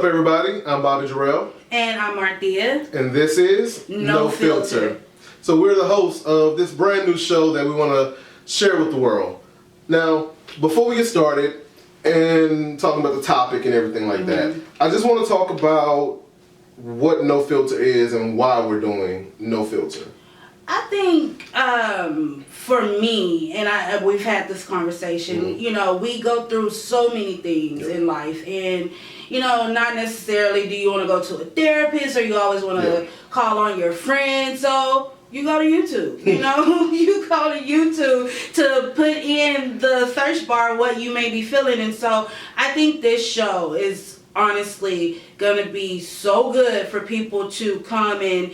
up, everybody? I'm Bobby Jarrell. And I'm Marthea. And this is No Filter. So we're the hosts of this brand new show that we want to share with the world. Now, before we get started and talking about the topic and everything like that, I just want to talk about what No Filter is and why we're doing No Filter. I think for me, and we've had this conversation, we go through so many things in life, and not necessarily do you want to go to a therapist or you always want to call on your friends, so you go to YouTube, you go to YouTube to put in the search bar what you may be feeling. And so I think this show is honestly gonna be so good for people to come and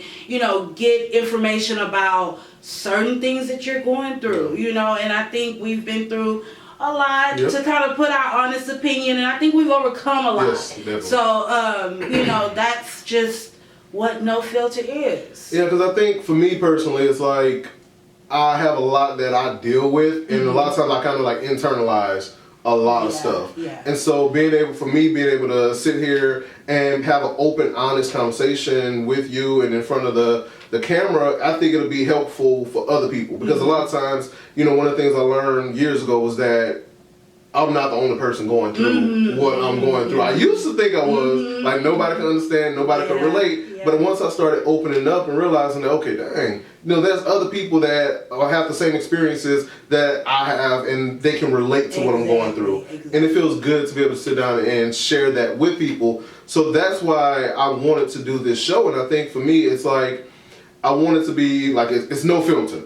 get information about certain things that you're going through, and I think we've been through a lot to kind of put our honest opinion, and I think we've overcome a lot. Yes, definitely. So that's just what No Filter is. Yeah, because I think for me personally, it's like I have a lot that I deal with, and a lot of times I kind of like internalize a lot of stuff. Yeah. And so being able to sit here and have an open, honest conversation with you and in front of the camera, I think it'll be helpful for other people. Because a lot of times, one of the things I learned years ago was that I'm not the only person going through what I'm going through. I used to think I was, like nobody can understand, nobody can relate. Yeah. But once I started opening up and realizing that, okay, dang, there's other people that have the same experiences that I have, and they can relate to what I'm going through. Exactly. And it feels good to be able to sit down and share that with people. So that's why I wanted to do this show. And I think for me, it's like, I want it to be like, it's no filter.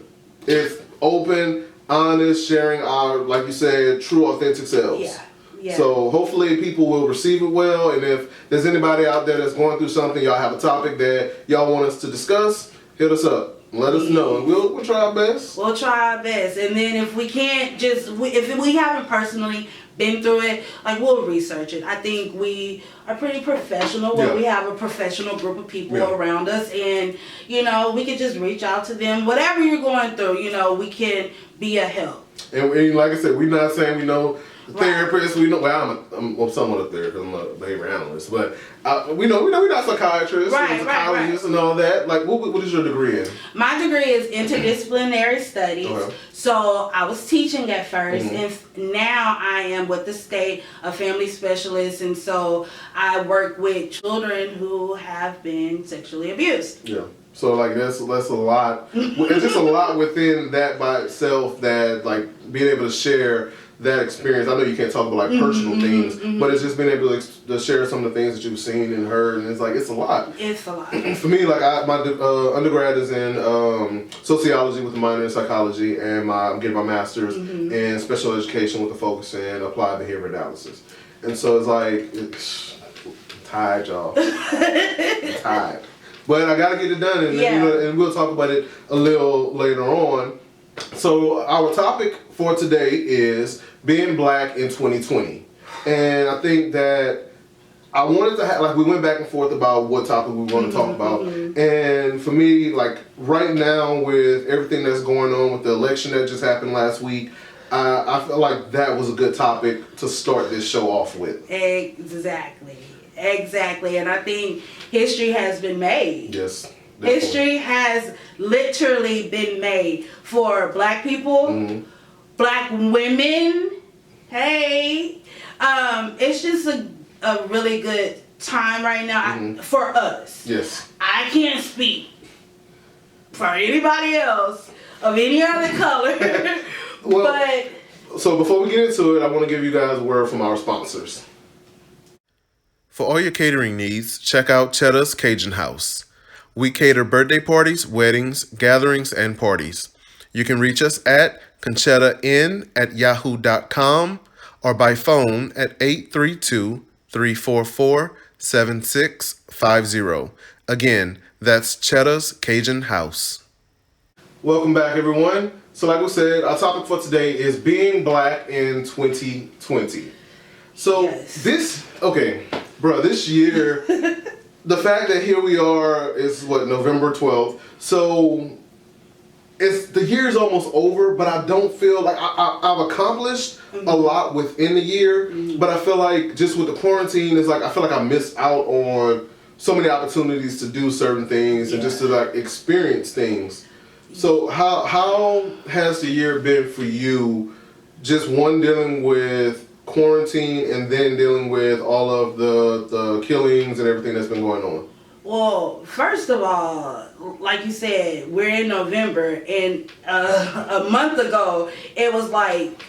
It's open, honest, sharing our, like you said, true, authentic selves. Yeah. So hopefully people will receive it well, and if there's anybody out there that's going through something, y'all have a topic that y'all want us to discuss, hit us up. Let us know, and we'll try our best. We'll try our best, and then if we can't if we haven't personally been through it, like we'll research it. I think we are pretty professional when we have a professional group of people around us, and we can just reach out to them. Whatever you're going through, we can be a help. And like I said, we're not saying we know therapists. We know. Well, I'm somewhat a therapist. I'm a behavior analyst, but we know we're not psychiatrists, psychologists, and all that. Like, what is your degree in? My degree is interdisciplinary studies. Okay. So I was teaching at first, and now I am with the state, a family specialist, and so I work with children who have been sexually abused. Yeah. So like that's a lot. It's just a lot within that by itself, that like being able to share that experience. I know you can't talk about like personal things, but it's just being able to share some of the things that you've seen and heard, and it's like it's a lot. It's a lot. For me, like my undergrad is in sociology with a minor in psychology, and I'm getting my master's in special education with a focus in applied behavior analysis. And so it's like I'm tired, y'all. I'm tired. But I gotta get it done, and and we'll talk about it a little later on. So our topic for today is being black in 2020, and I think that I wanted to have, like, we went back and forth about what topic we want to talk about, and for me, like right now with everything that's going on with the election that just happened last week, I feel like that was a good topic to start this show off with. Exactly, and I think history has been made. Yes. Definitely. History has literally been made for black people, black women. Hey, it's just a really good time right now for us. Yes. I can't speak for anybody else of any other color. Well, so before we get into it, I want to give you guys a word from our sponsors. For all your catering needs, check out Cheddar's Cajun House. We cater birthday parties, weddings, gatherings, and parties. You can reach us at conchettainn@yahoo.com or by phone at 832-344-7650. Again, that's Cheddar's Cajun House. Welcome back, everyone. So like we said, our topic for today is being black in 2020. So this year, the fact that here we are is November 12th. So it's the year's almost over, but I don't feel like I've accomplished a lot within the year. But I feel like just with the quarantine, it's like I feel like I missed out on so many opportunities to do certain things and just to like experience things. So how has the year been for you? Just one, dealing with quarantine, and then dealing with all of the killings and everything that's been going on. Well, first of all, like you said, we're in November, and a month ago, it was like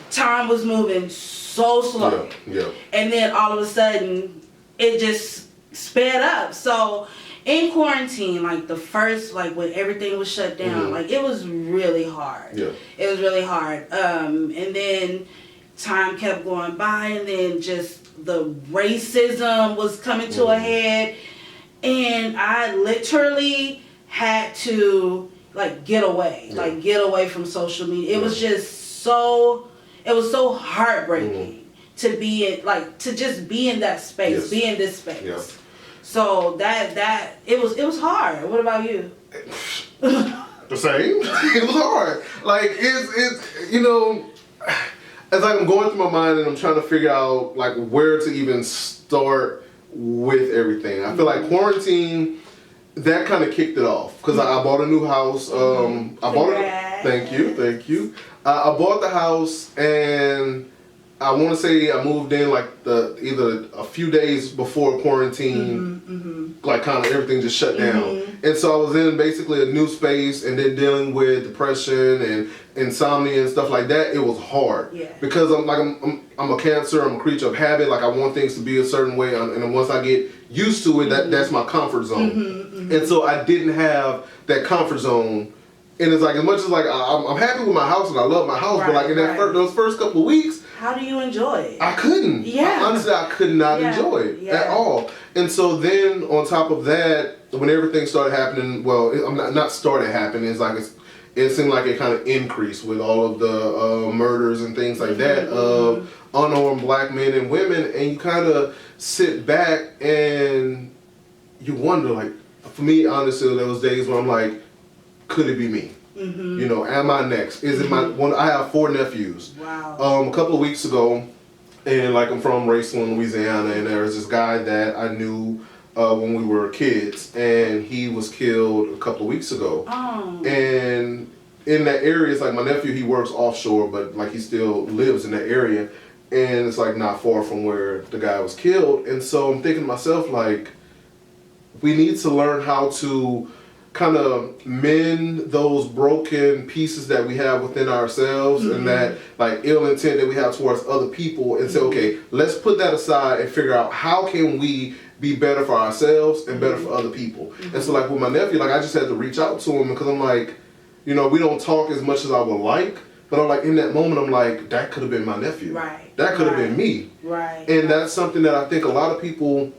time was moving so slow. Yeah. And then all of a sudden, it just sped up. So in quarantine, like the first, like when everything was shut down, like it was really hard. Yeah. It was really hard. And then time kept going by, and then just the racism was coming to a head. And I literally had to like get away from social media. It was just so heartbreaking to be in, like, to just be in that space, be in this space. Yeah. So that it was hard. What about you? The same. It was hard. Like it's you know, as like I'm going through my mind and I'm trying to figure out like where to even start with everything. I feel like quarantine, that kind of kicked it off because I bought a new house. Thank you. I bought the house, and I want to say I moved in like either a few days before quarantine, like kind of everything just shut down. And so I was in basically a new space, and then dealing with depression and insomnia and stuff like that. It was hard because I'm a Cancer. I'm a creature of habit. Like I want things to be a certain way, and then once I get used to it, that's my comfort zone. And so I didn't have that comfort zone. And it's like, as much as like I'm happy with my house and I love my house, but like in those first couple of weeks, how do you enjoy it? I couldn't. Honestly, I could not enjoy it at all. And so then on top of that, when everything started happening, well, I'm not started happening. It's like it seemed like it kind of increased with all of the murders and things like that of unarmed black men and women, and you kind of sit back and you wonder, like, for me, honestly, there was days where I'm like, could it be me? You know, am I next? Is it my one? I have 4 nephews. Wow. A couple of weeks ago, and like I'm from Raceland, Louisiana, and there was this guy that I knew when we were kids, and he was killed a couple of weeks ago. Oh. And in that area, it's like my nephew, he works offshore, but like he still lives in that area, and it's like not far from where the guy was killed. And so I'm thinking to myself, like, we need to learn how to kind of mend those broken pieces that we have within ourselves and that like ill intent that we have towards other people, and say, okay, let's put that aside and figure out how can we be better for ourselves and better for other people. And so like with my nephew, like I just had to reach out to him because I'm like, you know, we don't talk as much as I would like, but I'm like, in that moment, I'm like, that could have been my nephew. Right. That could have been me. Right. And that's something that I think a lot of people,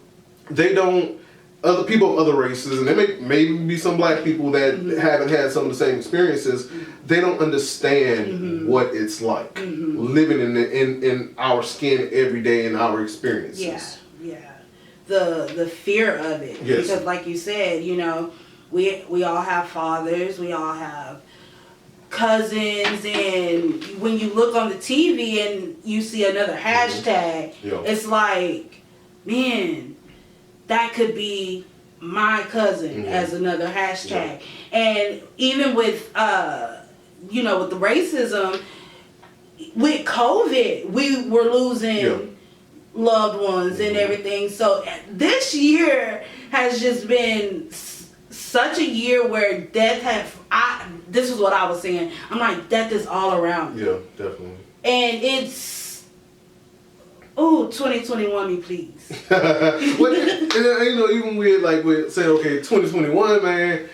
they don't, other people of other races, and there may maybe be some black people that haven't had some of the same experiences, they don't understand what it's like living in our skin every day in our experiences. The fear of it. Yes. Because like you said, you know, we all have fathers, we all have cousins, and when you look on the TV and you see another hashtag, it's like, man, that could be my cousin as another hashtag. And even with you know, with the racism, with COVID, we were losing loved ones and everything. So this year has just been such a year where death this is what I was saying. I'm like, death is all around. Yeah, definitely. And it's 2021 me, please. Well, you know, even with saying, okay, 2021, man,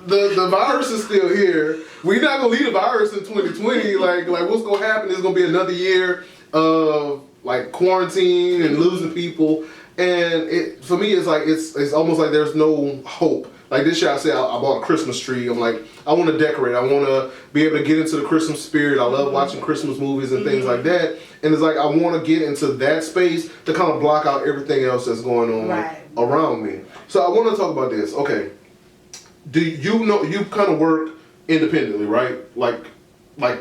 the virus is still here. We're not gonna leave the virus in 2020. Like what's gonna happen is gonna be another year of like quarantine and losing people. And for me, it's like it's almost like there's no hope. Like this year, I said I bought a Christmas tree. I'm like, I want to decorate. I want to be able to get into the Christmas spirit. I love watching Christmas movies and things like that. And it's like I want to get into that space to kind of block out everything else that's going on around me. So I want to talk about this. Okay, do you know you kind of work independently, right? Like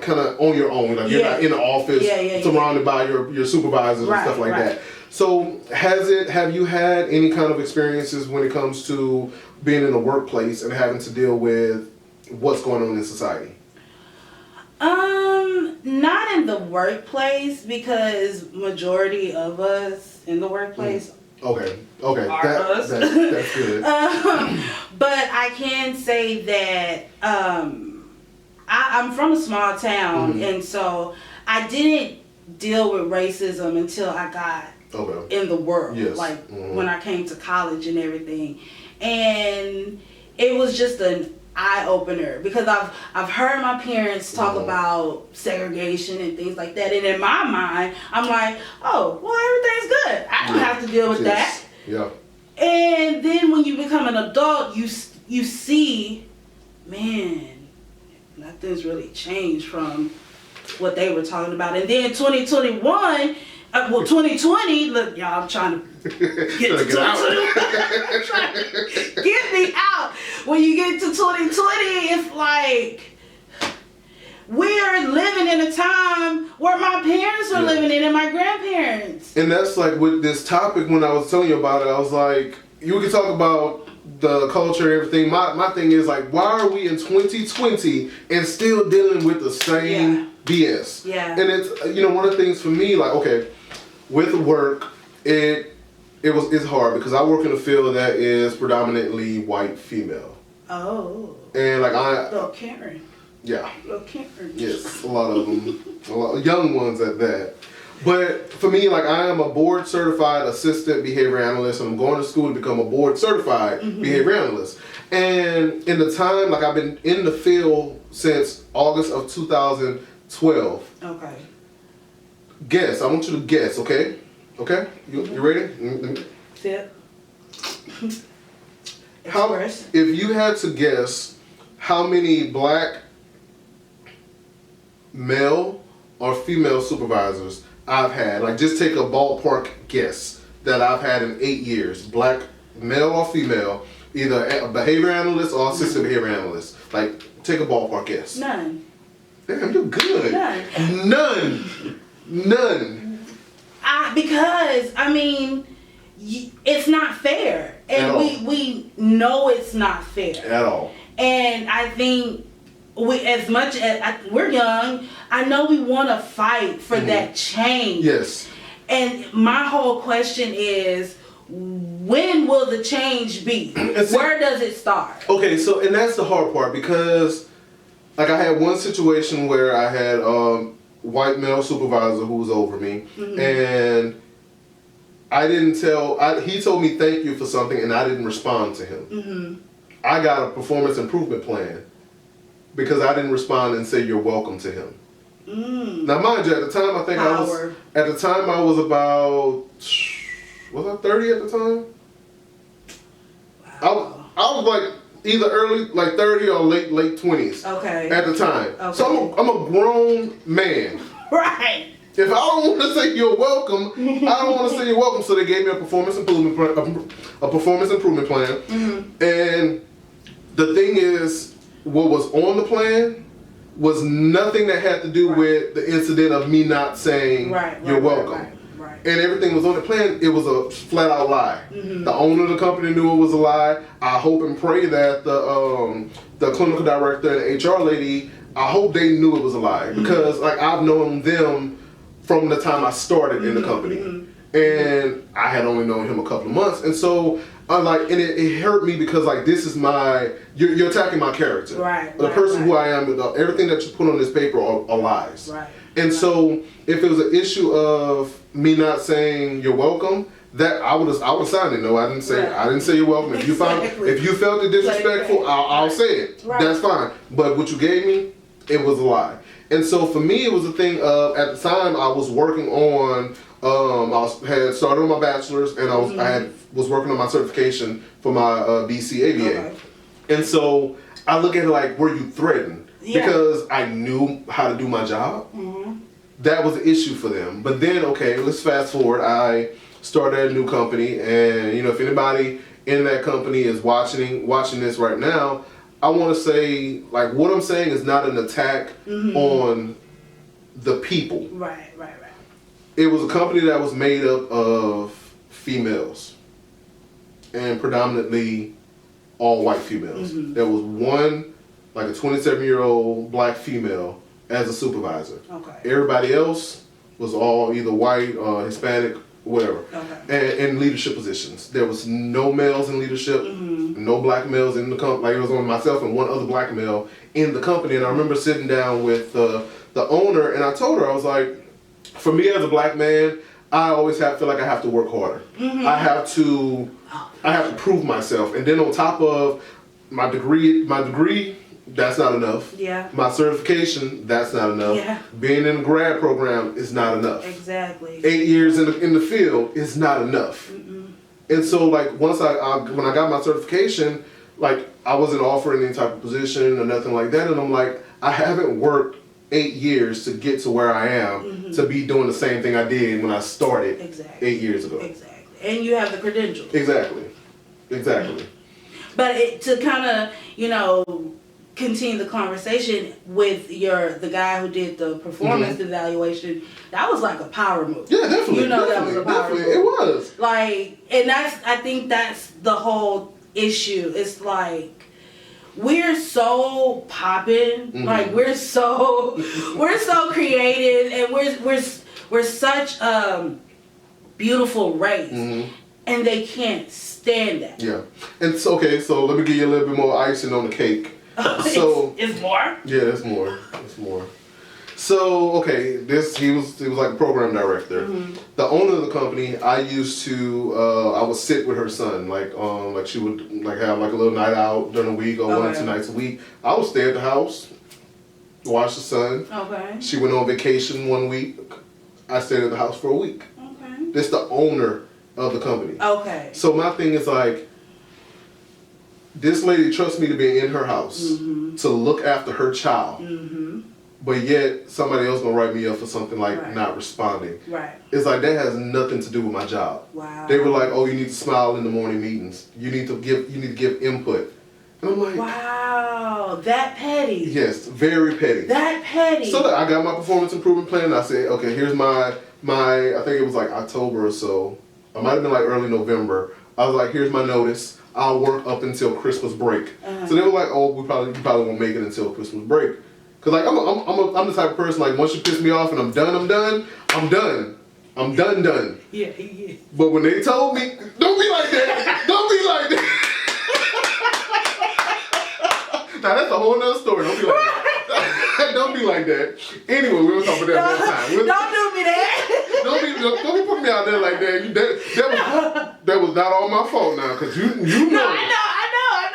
kind of on your own. Like you're not in the office surrounded by your supervisors and stuff like that. So have you had any kind of experiences when it comes to being in the workplace and having to deal with what's going on in society? Not in the workplace, because majority of us in the workplace Okay. are us. That's good. But I can say that I'm from a small town, and so I didn't deal with racism until I got in the world, like when I came to college and everything, and it was just an eye opener, because I've heard my parents talk about segregation and things like that, and in my mind I'm like, oh well, everything's good, I don't have to deal with that. And then when you become an adult, you see, man, nothing's really changed from what they were talking about. And then 2021, 2020, look, y'all, I'm trying to get to 2021. Get me out. When you get to 2020, it's like we're living in a time where my parents were living in and my grandparents. And that's like with this topic, when I was telling you about it, I was like, you can talk about the culture and everything. My thing is like, why are we in 2020 and still dealing with the same BS? And it's, one of the things for me, like, okay, with work, it's hard because I work in a field that is predominantly white female. Oh. And like Little Karen. Yeah. Little Karen. Yes, a lot of them, a lot of young ones at that. But for me, like, I am a board certified assistant behavior analyst, and I'm going to school to become a board certified behavior analyst. And in the time, like, I've been in the field since August of 2012. Okay. Guess. I want you to guess, okay? Okay? You ready? Sit. If you had to guess how many black male or female supervisors I've had, like, just take a ballpark guess that I've had in 8 years, black male or female, either a behavior analyst or assistant behavior analyst. Like, take a ballpark guess. None. Damn, you're good. None. Because, I mean, it's not fair. And we know it's not fair. At all. And I think as much as we're young, I know we want to fight for that change. Yes. And my whole question is, when will the change be? Where does it start? Okay, so, and that's the hard part, because like I had one situation where I had white male supervisor who was over me, and I didn't he told me thank you for something, and I didn't respond to him. I got a performance improvement plan because I didn't respond and say you're welcome to him. Now, mind you, at the time, I think I was about, was I 30 at the time? Wow. I was like either early, like 30 or late 20s. Okay. At the time. Okay. So I'm a grown man. Right. If I don't want to say you're welcome, I don't want to say you're welcome. So they gave me a performance improvement plan. And the thing is, what was on the plan was nothing that had to do with the incident of me not saying you're welcome. Right. And everything was on the plan. It was a flat out lie. The owner of the company knew it was a lie. I hope and pray that the clinical director and the HR lady, I hope they knew it was a lie, because like I've known them from the time I started in the company, and I had only known him a couple of months, and so and it hurt me because like this is you're attacking my character, the person who I am. Everything that you put on this paper are lies, and so if it was an issue of me not saying you're welcome, that I would have signed it. No, I didn't say you're welcome. If you felt it disrespectful, I'll say it. That's fine. But what you gave me, it was a lie. And so for me, it was a thing of, at the time I was working on, had started on my bachelor's, and I was working on my certification for my BC ABA. And so I look at it like, were you threatened? Because I knew how to do my job. That was the issue for them. But then, okay, let's fast forward. I started a new company, and if anybody in that company is watching this right now, I want to say, like, what I'm saying is not an attack on the people. Right. It was a company that was made up of females, and predominantly all white females. There was one, like a 27-year-old black female as a supervisor. Okay. Everybody else was all either white or Hispanic, whatever, and in leadership positions. There was no males in leadership, no black males in the company. Like, it was only myself and one other black male in the company. And I remember sitting down with the owner, and I told her, I was like, for me as a black man, I always feel like I have to work harder. I have to prove myself. And then on top of my degree, that's not enough. Yeah. My certification, that's not enough. Yeah. Being in a grad program is not enough. Exactly. 8 years in the field is not enough. And so, like, once when I got my certification, like, I wasn't offered any type of position or nothing like that. And I'm like, I haven't worked 8 years to get to where I am to be doing the same thing I did when I started 8 years ago. Exactly. And you have the credentials. Exactly. But to kind of, continue the conversation with the guy who did the performance evaluation, that was like a power move. Yeah, definitely. That was a power move. It was. Like, and I think that's the whole issue. It's like, we're so popping, like we're so creative, and we're such beautiful race, and they can't stand that. Yeah, and so let me give you a little bit more icing on the cake. So it's more. Yeah, it's more. So he was like a program director. The owner of the company, I used to I would sit with her son, like she would like have like a little night out during the week or 1 or 2 nights a week. I would stay at the house, watch the son. Okay. She went on vacation 1 week. I stayed at the house for a week. Okay. That's the owner of the company. Okay. So my thing is like, this lady trusts me to be in her house to look after her child. But yet somebody else gonna write me up for something like not responding. Right. It's like that has nothing to do with my job. Wow. They were like, "Oh, you need to smile in the morning meetings. You need to give input." And I'm like, "Wow, that petty." Yes, very petty. That petty. So I got my performance improvement plan. I said, "Okay, here's my I think it was like October or so. It might have been like early November. I was like, here's my notice. I'll work up until Christmas break." So they were like, "Oh, you probably won't make it until Christmas break." Cause like I'm the type of person, like, once you piss me off and I'm done. Yeah. But when they told me, don't be like that. Now that's a whole nother story. Don't be like that. Don't be like that. Anyway, we'll talk about that next time. Don't do me that. Don't be putting me out there like that. That was not all my fault now, cause you know. No, I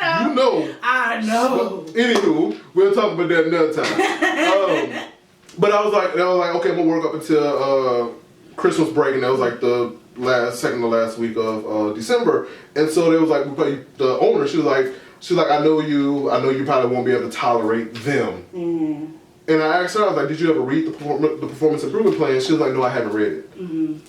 know. You know. I know. But anywho, we'll talk about that another time. But I was like, okay, I'm gonna work up until Christmas break, and that was like the second to last week of December. And so they was like, the owner, she was like, I know you probably won't be able to tolerate them. And I asked her, I was like, did you ever read the performance improvement plan? She was like, no, I haven't read it. And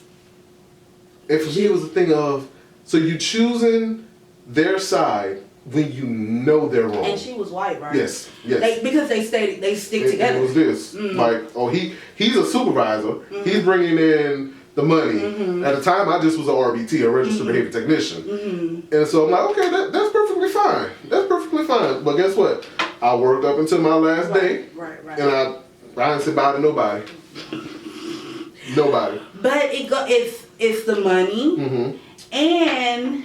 for me, it was a thing of, so you choosing their side when you know they're wrong. And she was white, right? Yes. Because they stick together. It was this, like, oh, he's a supervisor. He's bringing in the money. At the time, I just was an RBT, a registered behavior technician. And so I'm like, okay, that's perfectly fine. But guess what? I worked up until my last day. Right. And I didn't say bye to nobody. But it's the money, and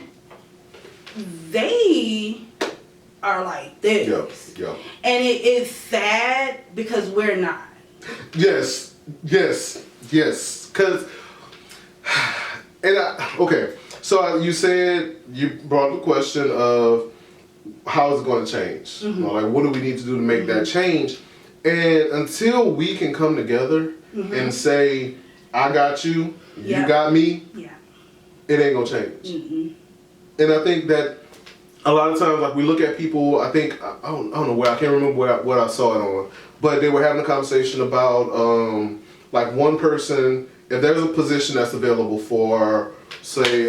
they are like this. Yeah. And it is sad because we're not. Yes. Cause, so you said, you brought up the question of how is it going to change? Like, what do we need to do to make that change? And until we can come together and say, I got you, you got me, it ain't gonna change. And I think that a lot of times, like, we look at people, I don't know where, I can't remember what I saw it on, but they were having a conversation about, like, one person, if there's a position that's available for, say,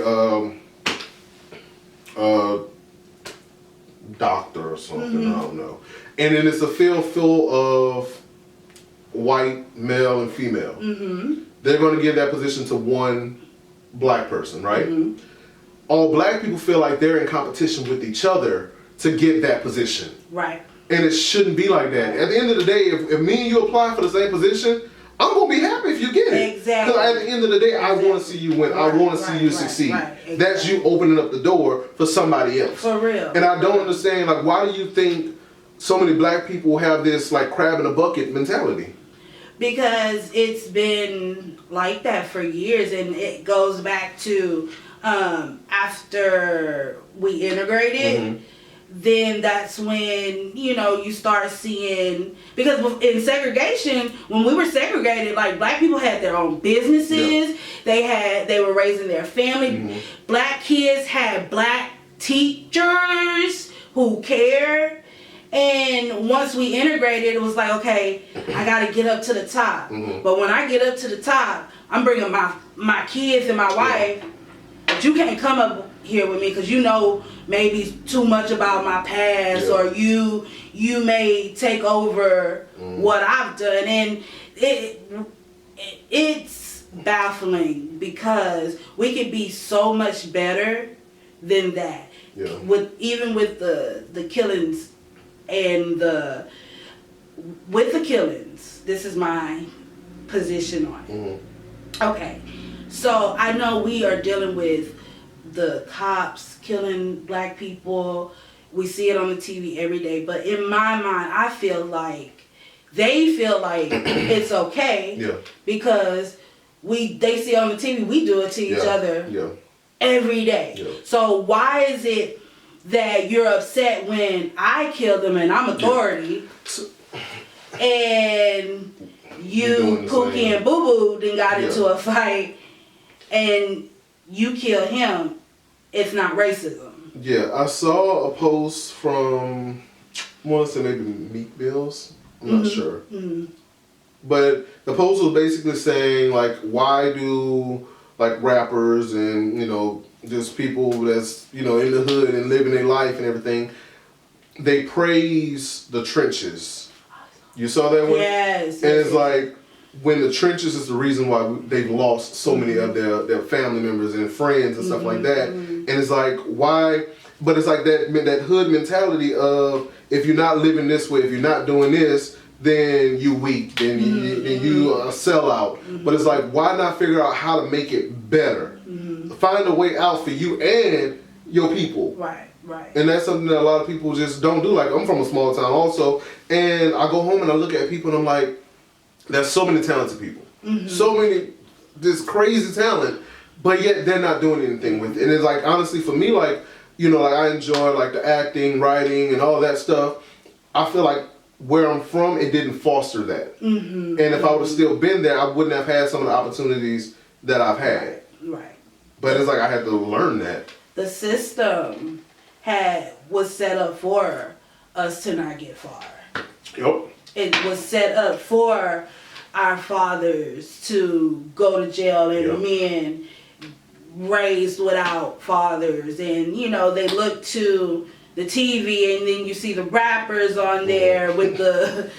doctor or something. I don't know. And then it's a field full of white male and female. They're going to give that position to one black person, right? All black people feel like they're in competition with each other to get that position. Right. And it shouldn't be like that. At the end of the day, if me and you apply for the same position, I'm going to be happy if you get it. Exactly. Because at the end of the day, I want to see you win. I want to see you succeed. Exactly. That's you opening up the door for somebody else. For real. And I don't understand, like, why do you think so many black people have this, like, crab in a bucket mentality? Because it's been like that for years, and it goes back to after we integrated, then that's when, you know, you start seeing, because in segregation, when we were segregated, like, black people had their own businesses, they were raising their family, black kids had black teachers who cared. And once we integrated, it was like, okay, I got to get up to the top. But when I get up to the top, I'm bringing my kids and my wife. But you can't come up here with me because you know maybe too much about my past, or you may take over what I've done. And it's baffling because we could be so much better than that. Even with the killings. And with the killings, this is my position on it. Okay, so I know we are dealing with the cops killing black people. We see it on the TV every day. But in my mind, I feel like they feel like it's okay because they see on the TV we do it to each other every day. So why is it that you're upset when I killed them and I'm authority, and you, Pookie and Boo Boo, then got into a fight and you kill him? It's not racism. Yeah, I saw a post from, I want to say maybe Meek Mills. I'm not sure. But the post was basically saying, like, why do, like, rappers and, you know, just people that's, you know, in the hood and living their life and everything, they praise the trenches. You saw that one? Yes. And it's like, when the trenches is the reason why they've lost so many of their family members and friends and stuff like that. And it's like, why? But it's like that hood mentality of, if you're not living this way, if you're not doing this, then you weak, then you a sellout. But it's like, why not figure out how to make it better? Find a way out for you and your people. Right. And that's something that a lot of people just don't do. Like, I'm from a small town also, and I go home and I look at people and I'm like, there's so many talented people. So many, this crazy talent, but yet they're not doing anything with it. And it's like, honestly, for me, like, you know, like, I enjoy, like, the acting, writing, and all that stuff. I feel like where I'm from, it didn't foster that. And if I would have still been there, I wouldn't have had some of the opportunities that I've had. Right. But it's like, I had to learn that. The system was set up for us to not get far. Yep. It was set up for our fathers to go to jail, and men raised without fathers, and, you know, they look to the TV, and then you see the rappers on there with the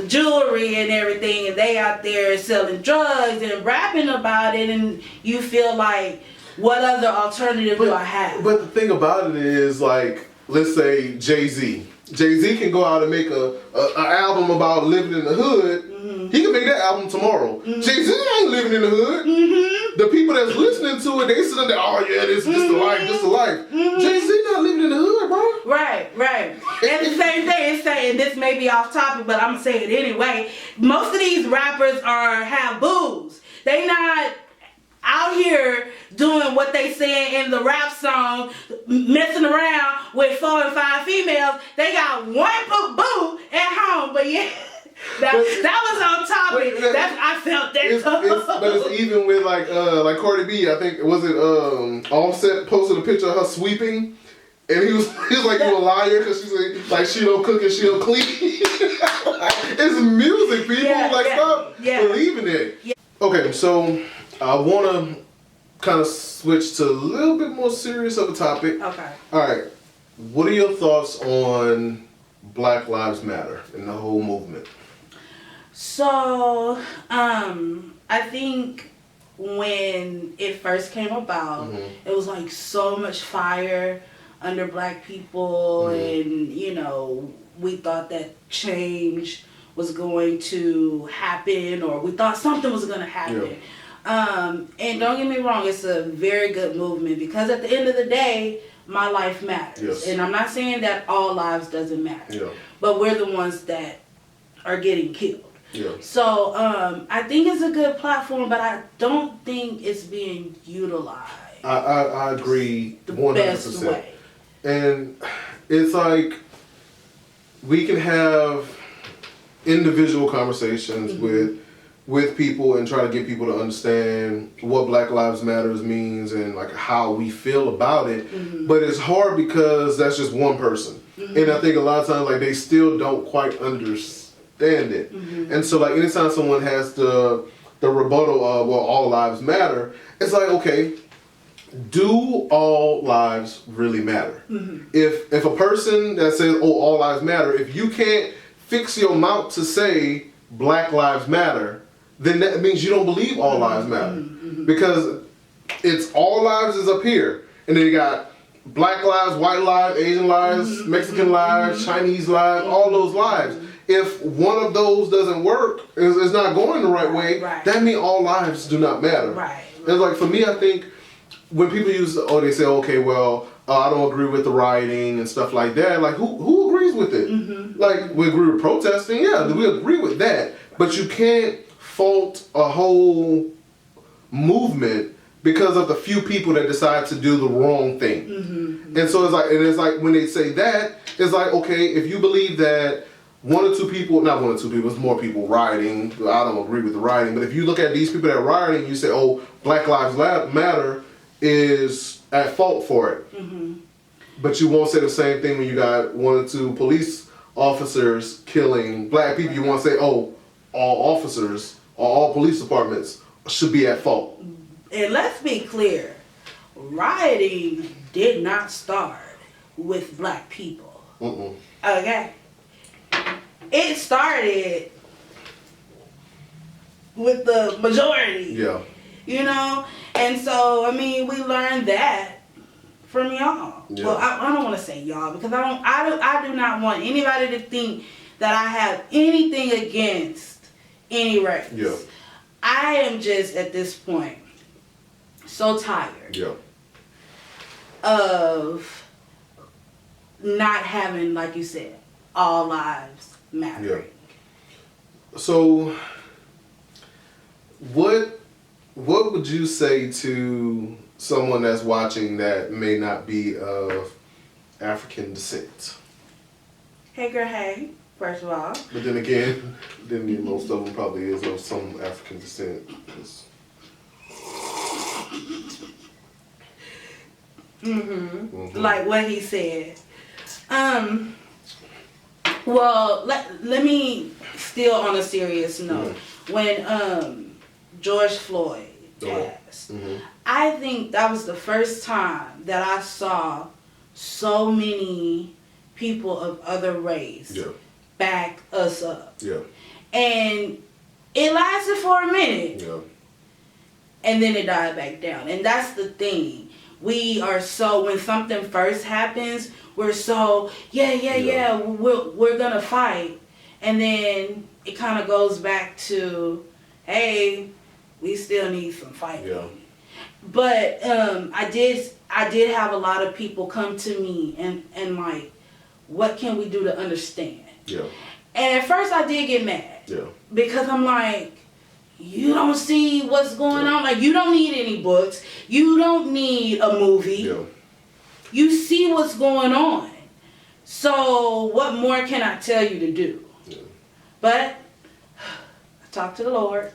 jewelry and everything, and they out there selling drugs and rapping about it, and you feel like, what other alternative do I have? But the thing about it is, like, let's say Jay-Z. Jay-Z can go out and make an album about living in the hood. He can make that album tomorrow. Jay-Z ain't living in the hood. The people that's listening to it, they sitting there, oh yeah, this the life, this the life. Jay-Z not living in the hood, bro. Right. And the same thing is saying, this may be off topic, but I'm gonna say it anyway. Most of these rappers have booze. They not out here doing what they saying in the rap song, messing around with 4 and 5 females. They got one boo at home, but yeah. That was on topic. I felt that. But it's even with like Cardi B. I think was it Offset posted a picture of her sweeping, and he was like, you a liar because she's like she don't cook and she don't clean. It's music, people. Stop believing it. Yeah. Okay, so I want to kind of switch to a little bit more serious of a topic. Okay. All right. what are your thoughts on Black Lives Matter and the whole movement? So, I think when it first came about, it was like so much fire under Black people, and you know, we thought that change was going to happen, or we thought something was going to happen. And don't get me wrong, it's a very good movement, because at the end of the day, my life matters. And I'm not saying that all lives doesn't matter, but we're the ones that are getting killed. So I think it's a good platform, but I don't think it's being utilized. I agree 100%. Best way. And it's like we can have individual conversations with people and try to get people to understand what Black Lives Matters means and like how we feel about it. But it's hard because that's just one person. And I think a lot of times like they still don't quite understand it. And so like anytime someone has the rebuttal of, well, all lives matter, it's like, okay, do all lives really matter? If a person that says, oh, all lives matter, if you can't fix your mouth to say Black Lives Matter, then that means you don't believe all lives matter. Because it's all lives is up here. And then you got Black lives, white lives, Asian lives, Mexican lives, Chinese lives, all those lives. If one of those doesn't work, is not going the right way, that means all lives do not matter. And like for me, I think when people use, they say, okay, well, I don't agree with the rioting and stuff like that. Like who agrees with it? Like we agree with protesting, we agree with that. But you can't fault a whole movement because of the few people that decide to do the wrong thing. And so it's like when they say that, it's like, okay, if you believe that one or two people, not one or two people, it's more people rioting. I don't agree with the rioting, but if you look at these people that are rioting, you say, oh, Black Lives Matter is at fault for it. But you won't say the same thing when you got one or two police officers killing Black people. You won't say, oh, all officers or all police departments should be at fault. And let's be clear, rioting did not start with Black people. Okay? It started with the majority. You know? And so, I mean, we learned that from y'all. Well, I don't want to say y'all because I do not want anybody to think that I have anything against any race. I am just at this point so tired of not having, like you said, all lives mattering. So, what would you say to someone that's watching that may not be of African descent? Hey girl, hey, first of all. But then again, most of them probably is of some African descent. Like what he said. Well, let me still on a serious note. When George Floyd passed, I think that was the first time that I saw so many people of other race back us up. And it lasted for a minute. And then it died back down. And that's the thing. We are so, when something first happens, we're so, we're going to fight. And then it kind of goes back to, hey, we still need some fighting. But I did have a lot of people come to me and like, what can we do to understand? And at first I did get mad. Because I'm like, you don't see what's going on. Like, you don't need any books. You don't need a movie. You see what's going on. So what more can I tell you to do? But I talked to the Lord.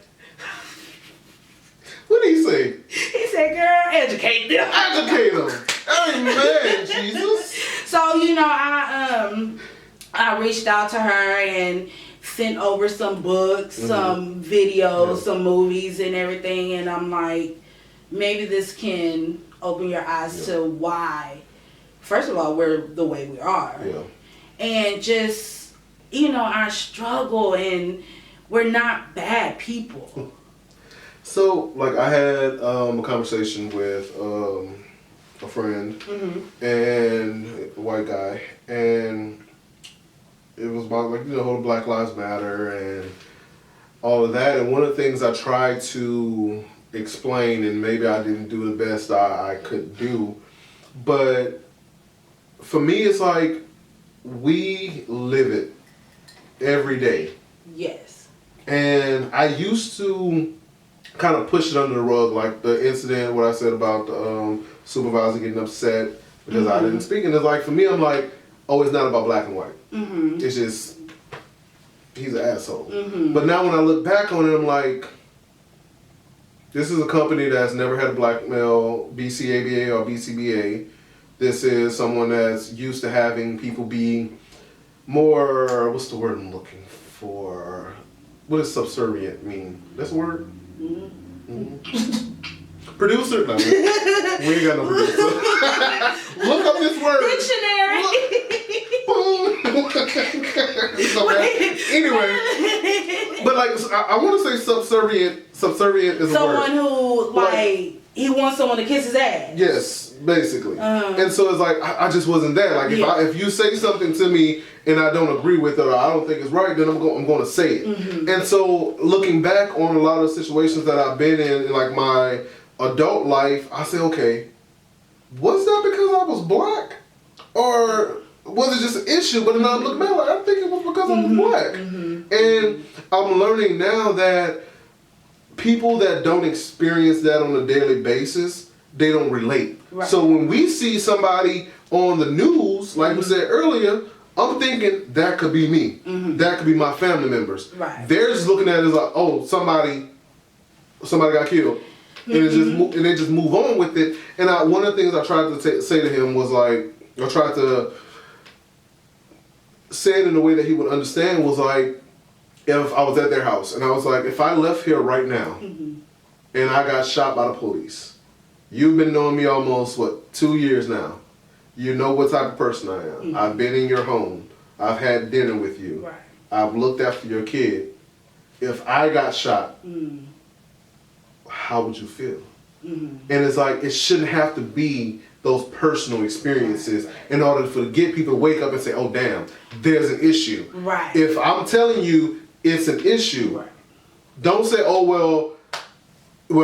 What did he say? He said, girl, educate them. Educate them. Amen, Jesus. So, you know, I reached out to her and sent over some books, some videos, some movies and everything. And I'm like, maybe this can open your eyes to why first of all, we're the way we are. Yeah. And just, our struggle, and we're not bad people. So, like, I had a conversation with a friend and a white guy, and it was about, like, the whole Black Lives Matter and all of that. And one of the things I tried to explain, and maybe I didn't do the best I could do, but for me, it's like we live it every day. Yes. And I used to kind of push it under the rug, like the incident, what I said about the supervisor getting upset because I didn't speak. And it's like, for me, I'm like, oh, it's not about black and white. It's just, he's an asshole. But now when I look back on it, I'm like, this is a company that's never had a black male BCABA or BCBA. This is someone that's used to having people be more, what's the word I'm looking for? What does subservient mean? That's a word? Producer? No, we ain't got no producer. Look up this word. Dictionary. Anyway, but like, I want to say subservient. Subservient is a word. Someone who, like, he wants someone to kiss his ass. Yes, basically. And so it's like, I just wasn't there. Like, if you say something to me and I don't agree with it or I don't think it's right, then I'm going to say it. And so looking back on a lot of situations that I've been in like my adult life, I say, okay, was that because I was black? Or was it just an issue? But then I look back, like, I think it was because I was black. And I'm learning now that people that don't experience that on a daily basis, they don't relate. Right. So when we see somebody on the news, like we said earlier, I'm thinking that could be me. That could be my family members. Right. They're just looking at it as like, oh, somebody got killed. And, and they just move on with it. And one of the things I tried to say to him was like, I tried to say it in a way that he would understand, was like, if I was at their house and I was like, if I left here right now and I got shot by the police, you've been knowing me almost, 2 years now. You know what type of person I am. I've been in your home. I've had dinner with you. Right. I've looked after your kid. If I got shot, how would you feel? And it's like, it shouldn't have to be those personal experiences in order to get people to wake up and say, oh, damn, there's an issue. Right. If I'm telling you it's an issue, don't say, oh, well,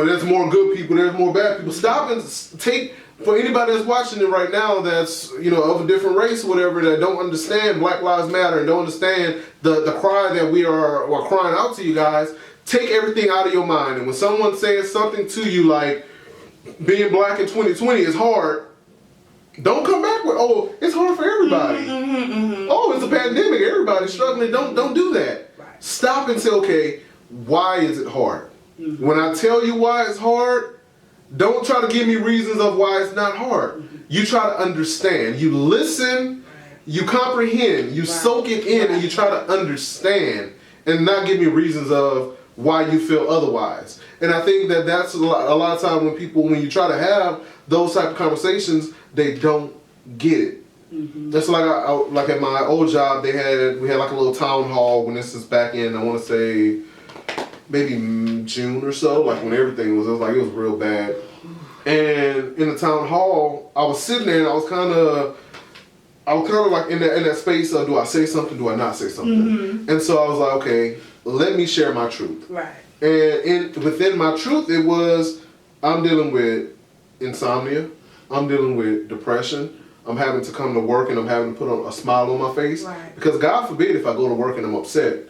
there's more good people, there's more bad people. Stop and take, for anybody that's watching it right now that's, of a different race or whatever, that don't understand Black Lives Matter and don't understand the cry that we are crying out to you guys, take everything out of your mind. And when someone says something to you like, being black in 2020 is hard, don't come back with, oh, it's hard for everybody. Oh, it's a pandemic, everybody's struggling. Don't do that. Right. Stop and say, okay, why is it hard? When I tell you why it's hard, don't try to give me reasons of why it's not hard. You try to understand. You listen, you comprehend, you soak it in, and you try to understand and not give me reasons of why you feel otherwise. And I think that that's a lot of time when you try to have those type of conversations, they don't get it. That's like like at my old job, we had like a little town hall when this is back in, I want to say maybe June or so, like when everything was like, it was real bad. And in the town hall, I was sitting there and I was kind of like in that space of, do I say something, do I not say something? And so I was like, okay, let me share my truth. Right. And within my truth, it was, I'm dealing with insomnia, I'm dealing with depression, I'm having to come to work and I'm having to put a smile on my face. Right. Because God forbid if I go to work and I'm upset,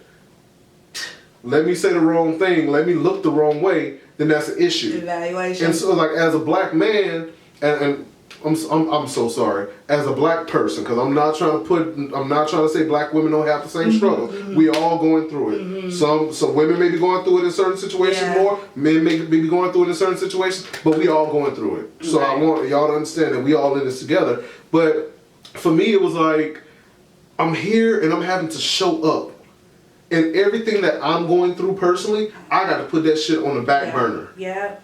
let me say the wrong thing, let me look the wrong way, then that's an issue. Evaluation. And so like as a black man, and I'm so sorry, as a black person, because I'm not trying to say black women don't have the same struggle. We all going through it. Some women may be going through it in certain situations more, men may be going through it in certain situations, but we all going through it. So I want y'all to understand that we all in this together. But for me, it was like, I'm here and I'm having to show up. And everything that I'm going through personally, I got to put that shit on the back burner. Yeah.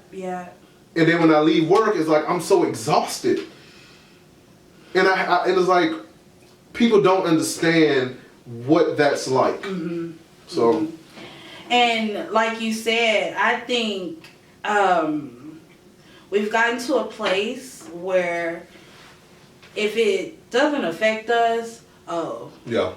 And then when I leave work, it's like I'm so exhausted. And and it's like people don't understand what that's like. Mm-hmm. So, mm-hmm. And like you said, I think we've gotten to a place where if it doesn't affect us, yeah.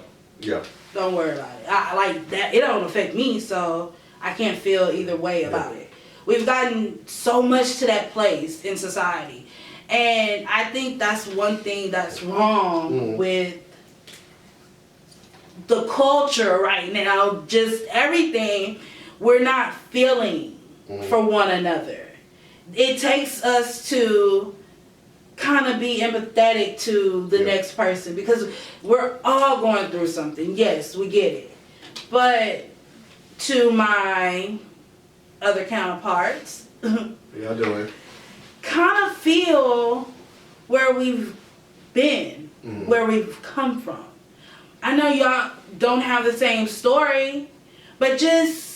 don't worry about it. I like that. It don't affect me, so I can't feel either way about it. We've gotten so much to that place in society. And I think that's one thing that's wrong with the culture right now. Just everything, we're not feeling for one another. It takes us to kind of be empathetic to the next person because we're all going through something. Yes, we get it. But to my other counterparts, Yeah, doing. kind of feel where we've been, where we've come from. I know y'all don't have the same story, but just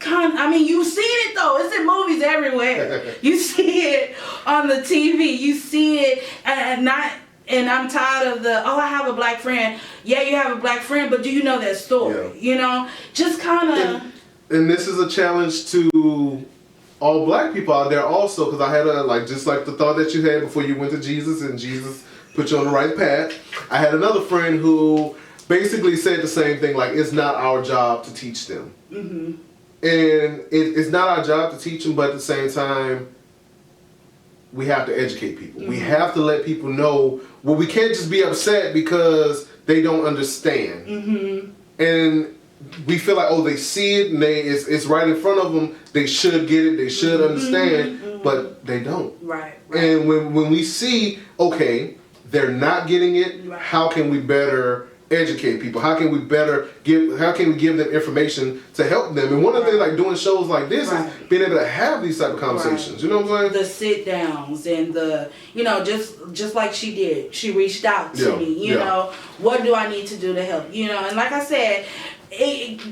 you see it though. It's in movies everywhere. You see it on the TV. You see it, and I'm tired of I have a black friend. Yeah, you have a black friend, but do you know that story? Yeah. You know, just kind of. And this is a challenge to all black people out there also, because I had just like the thought that you had before you went to Jesus and Jesus put you on the right path. I had another friend who basically said the same thing, like it's not our job to teach them. Mm-hmm. And it's not our job to teach them, but at the same time, we have to educate people. We have to let people know, well, we can't just be upset because they don't understand. And we feel like, oh, they see it and it's right in front of them. They should get it. They should understand, but they don't. Right. And when we see, okay, they're not getting it, how can we better educate people? How can we give them information to help them? And one of the things, like doing shows like this, is being able to have these type of conversations. You know what I'm saying? The sit downs and the, just like she did. She reached out to me. You know, what do I need to do to help? You know, and like I said,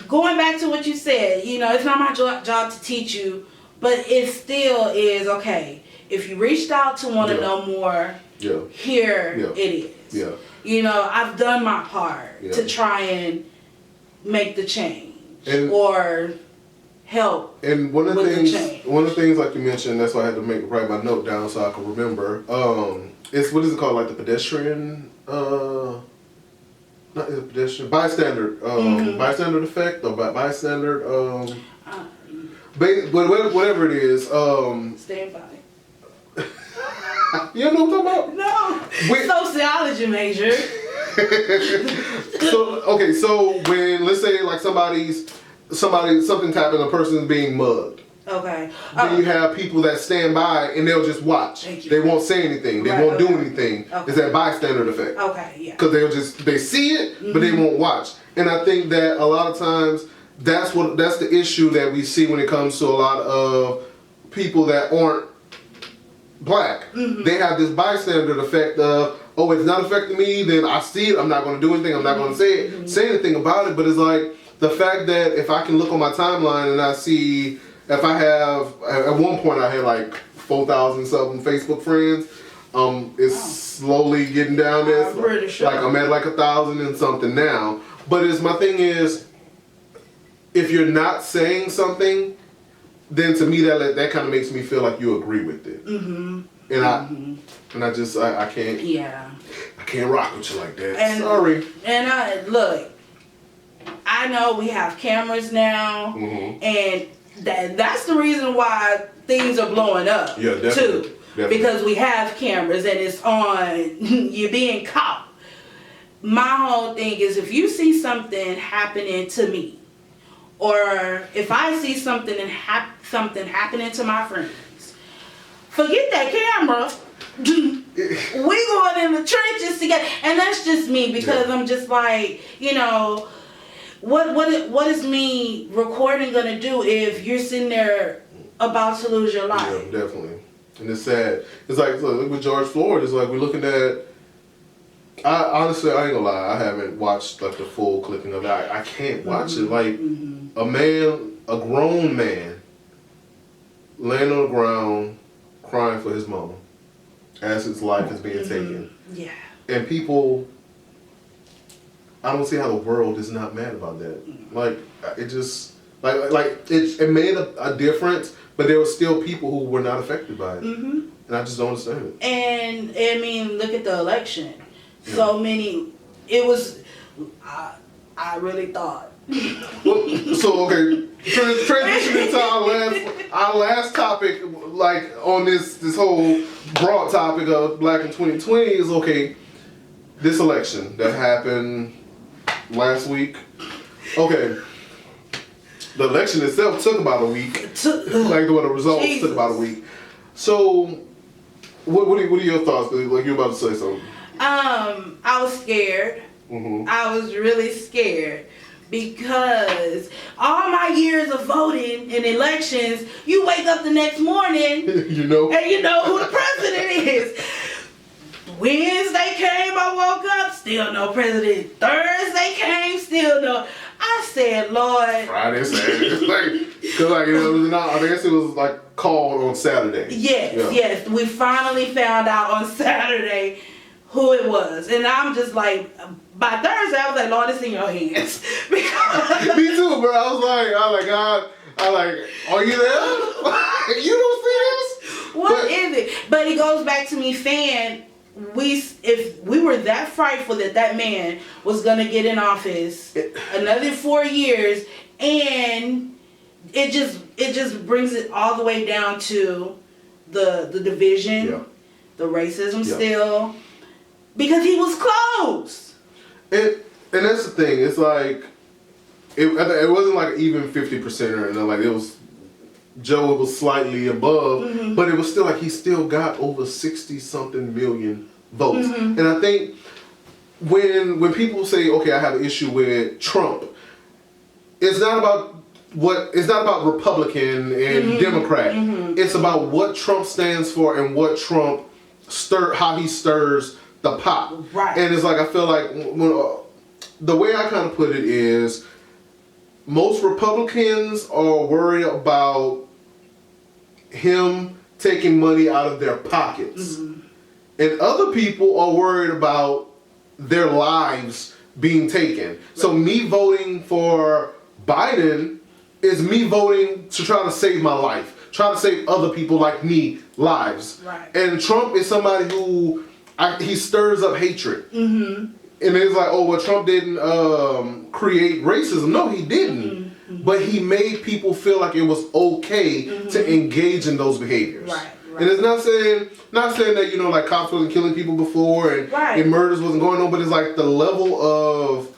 going back to what you said, it's not my job to teach you, but it still is okay. If you reached out to want to know more, here it is. Yeah. I've done my part to try and make the change or help. And one of the things like you mentioned, that's why I had to write my note down so I could remember. It's what is it called? Like the pedestrian. Not the pedestrian bystander. Bystander effect or bystander. Whatever it is. Stand by. You know what I'm talking about? No. Sociology major. So when, let's say like something's happened, a person's being mugged. Okay. Then you have people that stand by and they'll just watch. They won't say anything. They won't do anything. Okay. It's that bystander effect. Okay, yeah. Because they see it, but they won't watch. And I think that a lot of times that's the issue that we see when it comes to a lot of people that aren't black. They have this bystander effect of, oh, it's not affecting me, then I see it, I'm not going to do anything, I'm not going to say anything about it. But it's like the fact that if I can look on my timeline and I see, if I have, at one point I had like 4,000 something Facebook friends, it's slowly getting down there. I'm pretty sure. Like I'm at like 1,000 and something now. But my thing is, if you're not saying something, then to me that kind of makes me feel like you agree with it. And I can't. Yeah. I can't rock with you like that. Sorry. And look, I know we have cameras now, and that's the reason why things are blowing up. Yeah, definitely. Too. Definitely. Because we have cameras and it's on. You're being caught. My whole thing is, if you see something happening to me, or if I see something happening to my friends, forget that camera. We going in the trenches together, and that's just me because I'm just like, what is me recording gonna do if you're sitting there about to lose your life? Yeah, definitely. And it's sad. It's like, look with George Floyd. It's like we're looking at. Honestly, I ain't gonna lie. I haven't watched like the full clipping of that. I can't watch it. Like a grown man, laying on the ground, crying for his mama. as his life is being taken. Yeah. And people, I don't see how the world is not mad about that. Like, it just, it made a difference, but there were still people who were not affected by it. And I just don't understand it. And, I mean, look at the election. So many, it was, I really thought. Well, so, okay, transition into our last topic, like, on this whole broad topic of Black in 2020 is, okay, this election that happened last week. Okay. The election itself took about a week. Like, the results took about a week. So, what are your thoughts? Like, you're about to say something. I was scared. I was really scared because all my years of voting in elections, you wake up the next morning and you know who the president is. Wednesday came, I woke up, still no president. Thursday came, still no. I said, Lord. Friday, Saturday. Because I guess it was like called on Saturday. Yes. We finally found out on Saturday who it was. And I'm just like, by Thursday, I was like, Lord, it's in your hands. Me too, bro. I was like, God, are you there? You don't see this? What is it? But it goes back to me saying, if we were that frightful that man was going to get in office another 4 years, and it just brings it all the way down to the division, the racism still, because he was close. And that's the thing. It's like it wasn't like even 50% or anything. Like, it was Joe was slightly above, but it was still like he still got over 60-something million votes. And I think when people say, okay, I have an issue with Trump, it's not about Republican and Democrat. It's about what Trump stands for and what Trump how he stirs the pot. Right. And it's like, I feel like the way I kind of put it is, most Republicans are worried about him taking money out of their pockets. And other people are worried about their lives being taken. Right. So me voting for Biden is me voting to try to save my life, try to save other people like me lives. Right. And Trump is somebody who he stirs up hatred. And it's like, oh, well, Trump didn't create racism. No, he didn't. But he made people feel like it was okay to engage in those behaviors. Right. And it's not saying that, like, cops wasn't killing people before and murders wasn't going on, but it's like the level of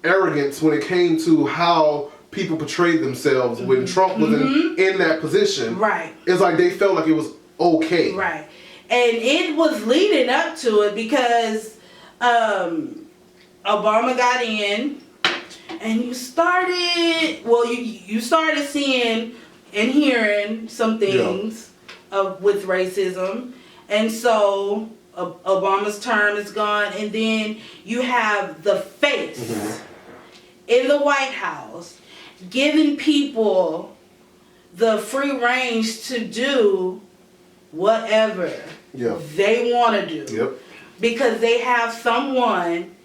arrogance when it came to how people portrayed themselves when Trump was in that position. Right. It's like they felt like it was okay. Right. And it was leading up to it because Obama got in, and you started seeing and hearing some things with racism. And so Obama's term is gone, and then you have the face in the White House giving people the free range to do whatever they want to do. Because they have someone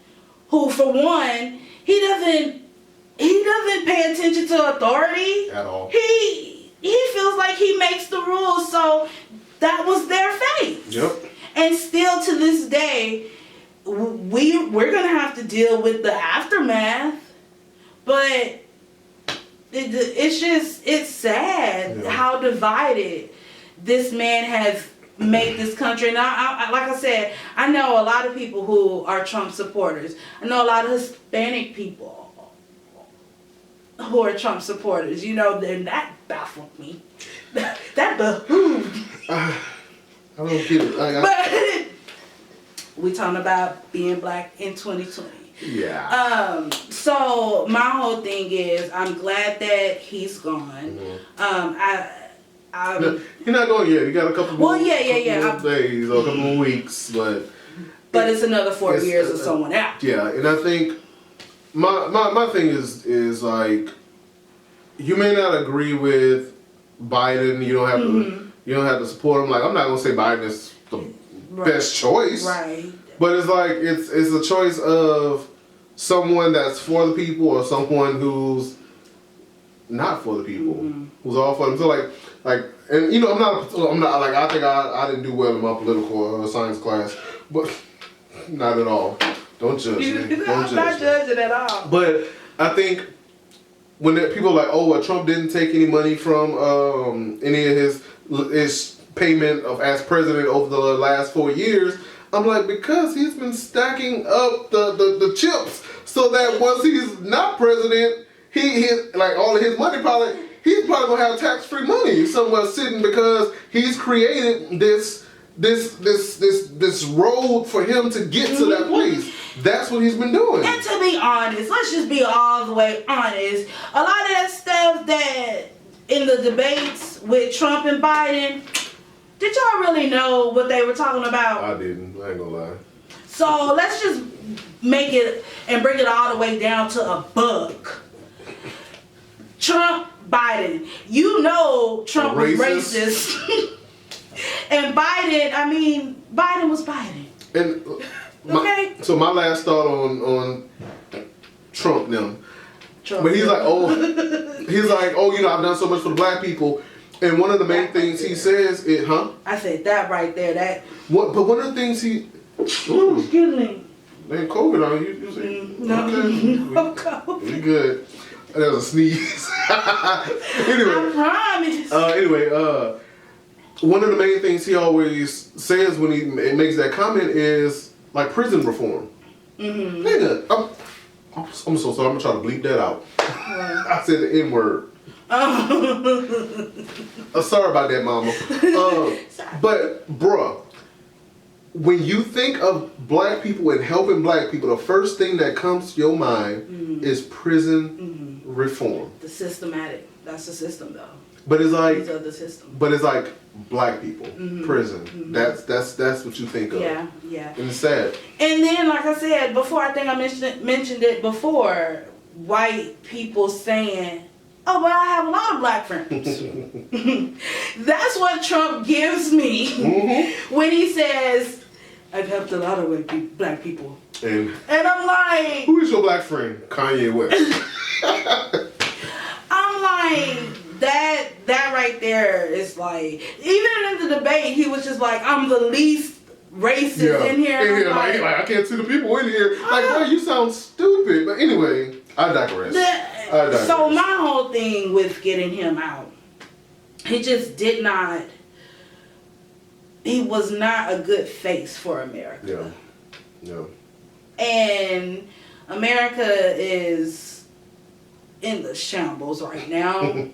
who, for one, he doesn't pay attention to authority at all. He feels like he makes the rules, so that was their faith. And still to this day, we're gonna have to deal with the aftermath. But it's sad how divided this man has made this country. And I like I said, I know a lot of people who are Trump supporters. I know a lot of Hispanic people who are Trump supporters, and that baffled me. That behooved. I don't get it. But we talking about being black in 2020. Yeah. So my whole thing is, I'm glad that he's gone. No, you're not going yet. You got a couple more days or a couple more weeks, but it's another 4 years of someone else. Yeah, and I think my thing is like, you may not agree with Biden. You don't have to You don't have to support him. Like, I'm not gonna say Biden is the best choice, right? But it's like it's a choice of someone that's for the people or someone who's not for the people, who's all for them. So like, and you know, I'm not like I think I didn't do well in my political science class, but not at all. Don't judge me. Don't I'm judge not me. judging at all. But I think when people are like, oh, well, Trump didn't take any money from any of his payment of as president over the last 4 years, I'm like, because he's been stacking up the chips so that once he's not president, he like all of his money he's probably gonna have tax-free money somewhere sitting because he's created this road for him to get to that place. That's what he's been doing. And to be honest, let's just be all the way honest. A lot of that stuff that in the debates with Trump and Biden, did y'all really know what they were talking about? I didn't. I ain't gonna lie. So let's just make it and bring it all the way down to a buck. Trump, Biden. You know Trump was racist. And Biden was Biden. And okay. So my last thought on Trump now. But he's like, you know, I've done so much for the black people. And one of the main things he says is, I said that right there. But one of the things he... Ooh, excuse me. Man, COVID on you. See? No, okay. no COVID. We good. That was a sneeze. Anyway. I promise. Anyway, one of the main things he always says when he makes that comment is, like, prison reform. Mm-hmm. Nigga, I'm so sorry. I'm going to try to bleep that out. I said the N-word. Sorry about that, mama. But, bruh, when you think of black people and helping black people, the first thing that comes to your mind is prison reform. The systematic. That's the system, though. But it's like, these are the system. But it's like black people, prison. That's what you think of. Yeah. And it's sad. And then, like I said before, I think I mentioned it before. White people saying, "Oh, but I have a lot of black friends." That's what Trump gives me when he says, "I've helped a lot of black people." And I'm like, who is your black friend? Kanye West. I'm like, that right there is like, even in the debate, he was just like, I'm the least racist in here. Like, I can't see the people in here. Like, bro, you sound stupid. But anyway, I digress. So my whole thing with getting him out, he was not a good face for America. Yeah. And America is in the shambles right now.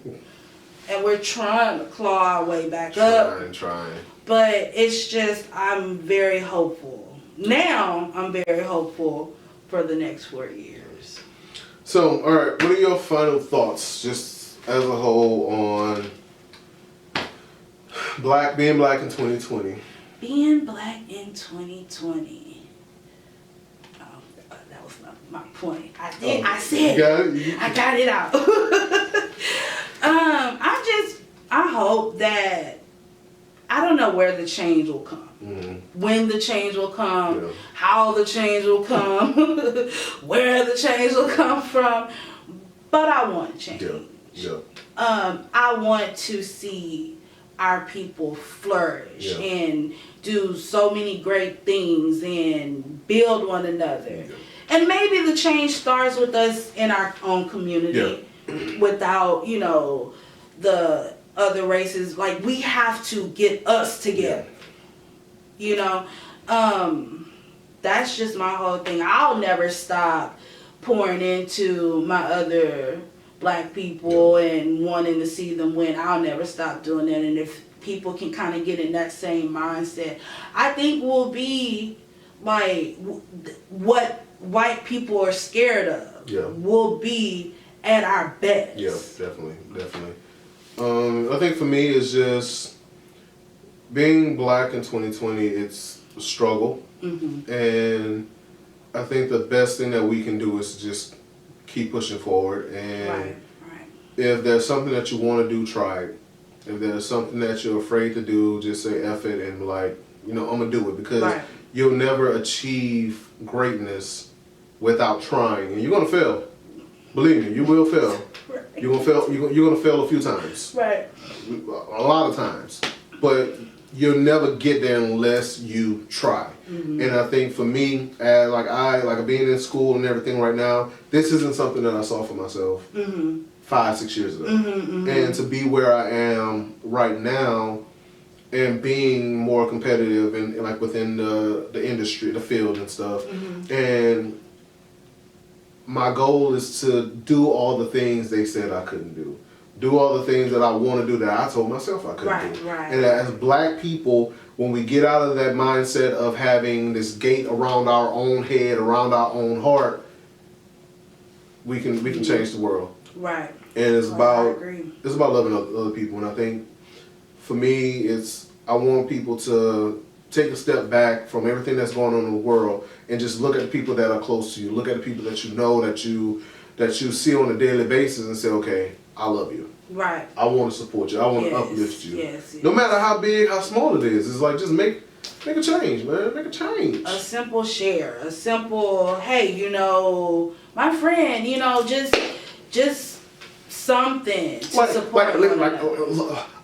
And we're trying to claw our way back up. Trying. But it's just, I'm very hopeful. Now, I'm very hopeful for the next 4 years. So, all right, what are your final thoughts, just as a whole, on being black in 2020? Being black in 2020. Oh, that was my point. I said it. I got it out. I hope that, I don't know where the change will come. When the change will come, how the change will come, where the change will come from, but I want change. I want to see our people flourish and do so many great things and build one another. And maybe the change starts with us in our own community without, the other races. Like, we have to get us together. That's just my whole thing. I'll never stop pouring into my other black people and wanting to see them win. I'll never stop doing that. And if people can kind of get in that same mindset, I think we'll be like what white people are scared of. We'll be at our best. Yeah, definitely. I think for me, it's just being black in 2020, it's a struggle. And I think the best thing that we can do is just keep pushing forward. And if there's something that you want to do, try it. If there's something that you're afraid to do, just say F it and like, I'm gonna do it, because you'll never achieve greatness without trying, and you're gonna fail. Believe me, you will fail. Right. You're gonna fail. You're gonna fail a few times. Right. A lot of times, but you'll never get there unless you try. Mm-hmm. And I think for me, as like being in school and everything right now, this isn't something that I saw for myself 5-6 years ago. And to be where I am right now, and being more competitive and like within the industry, the field and stuff, and my goal is to do all the things they said I couldn't do. Do all the things that I want to do that I told myself I couldn't do. Right. And as black people, when we get out of that mindset of having this gate around our own head, around our own heart, we can change the world. Right. And it's about loving other people. And I think for me, I want people to take a step back from everything that's going on in the world and just look at the people that are close to you. Look at the people that you know, that you see on a daily basis, and say, okay, I love you. Right. I want to support you. I want to uplift you. Yes. No matter how big, how small it is. It's like, just make a change, man. Make a change. A simple share. A simple, hey, my friend, just something to support.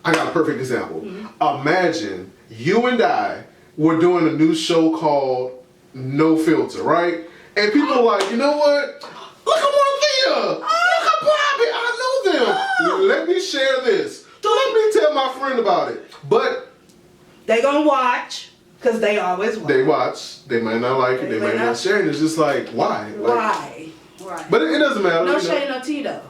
I got a perfect example. Imagine you and I were doing a new show called NoFilter, right? And people are like, you know what? Look at Marthea! Look at Bobby! I know them! Let me share this. Let me tell my friend about it. But they gonna watch, because they always watch. They watch. They might not like it. They might not share it. It's just like, why? Why? Right. But it doesn't matter. No shade, no tea, though.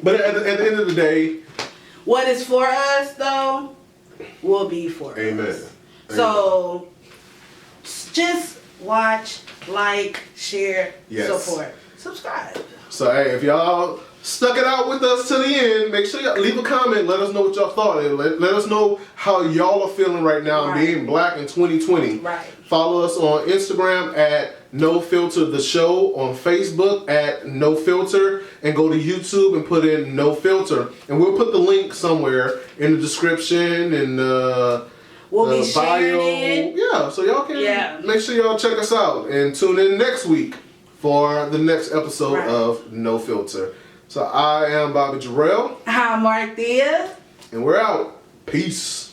But at the end of the day, what is for us, though, will be for us. Amen. So, just watch, like, share, support, subscribe. So, hey, if y'all stuck it out with us to the end, make sure y'all leave a comment. Let us know what y'all thought. And let us know how y'all are feeling right now being black in 2020. Right. Follow us on Instagram at NoFilter the Show, on Facebook at NoFilter, and go to YouTube and put in NoFilter. And we'll put the link somewhere in the description and we'll be bio. sharing it. Yeah, so y'all can make sure y'all check us out and tune in next week for the next episode of NoFilter. So I am Bobby Jarrell. I'm Marthea. And we're out. Peace.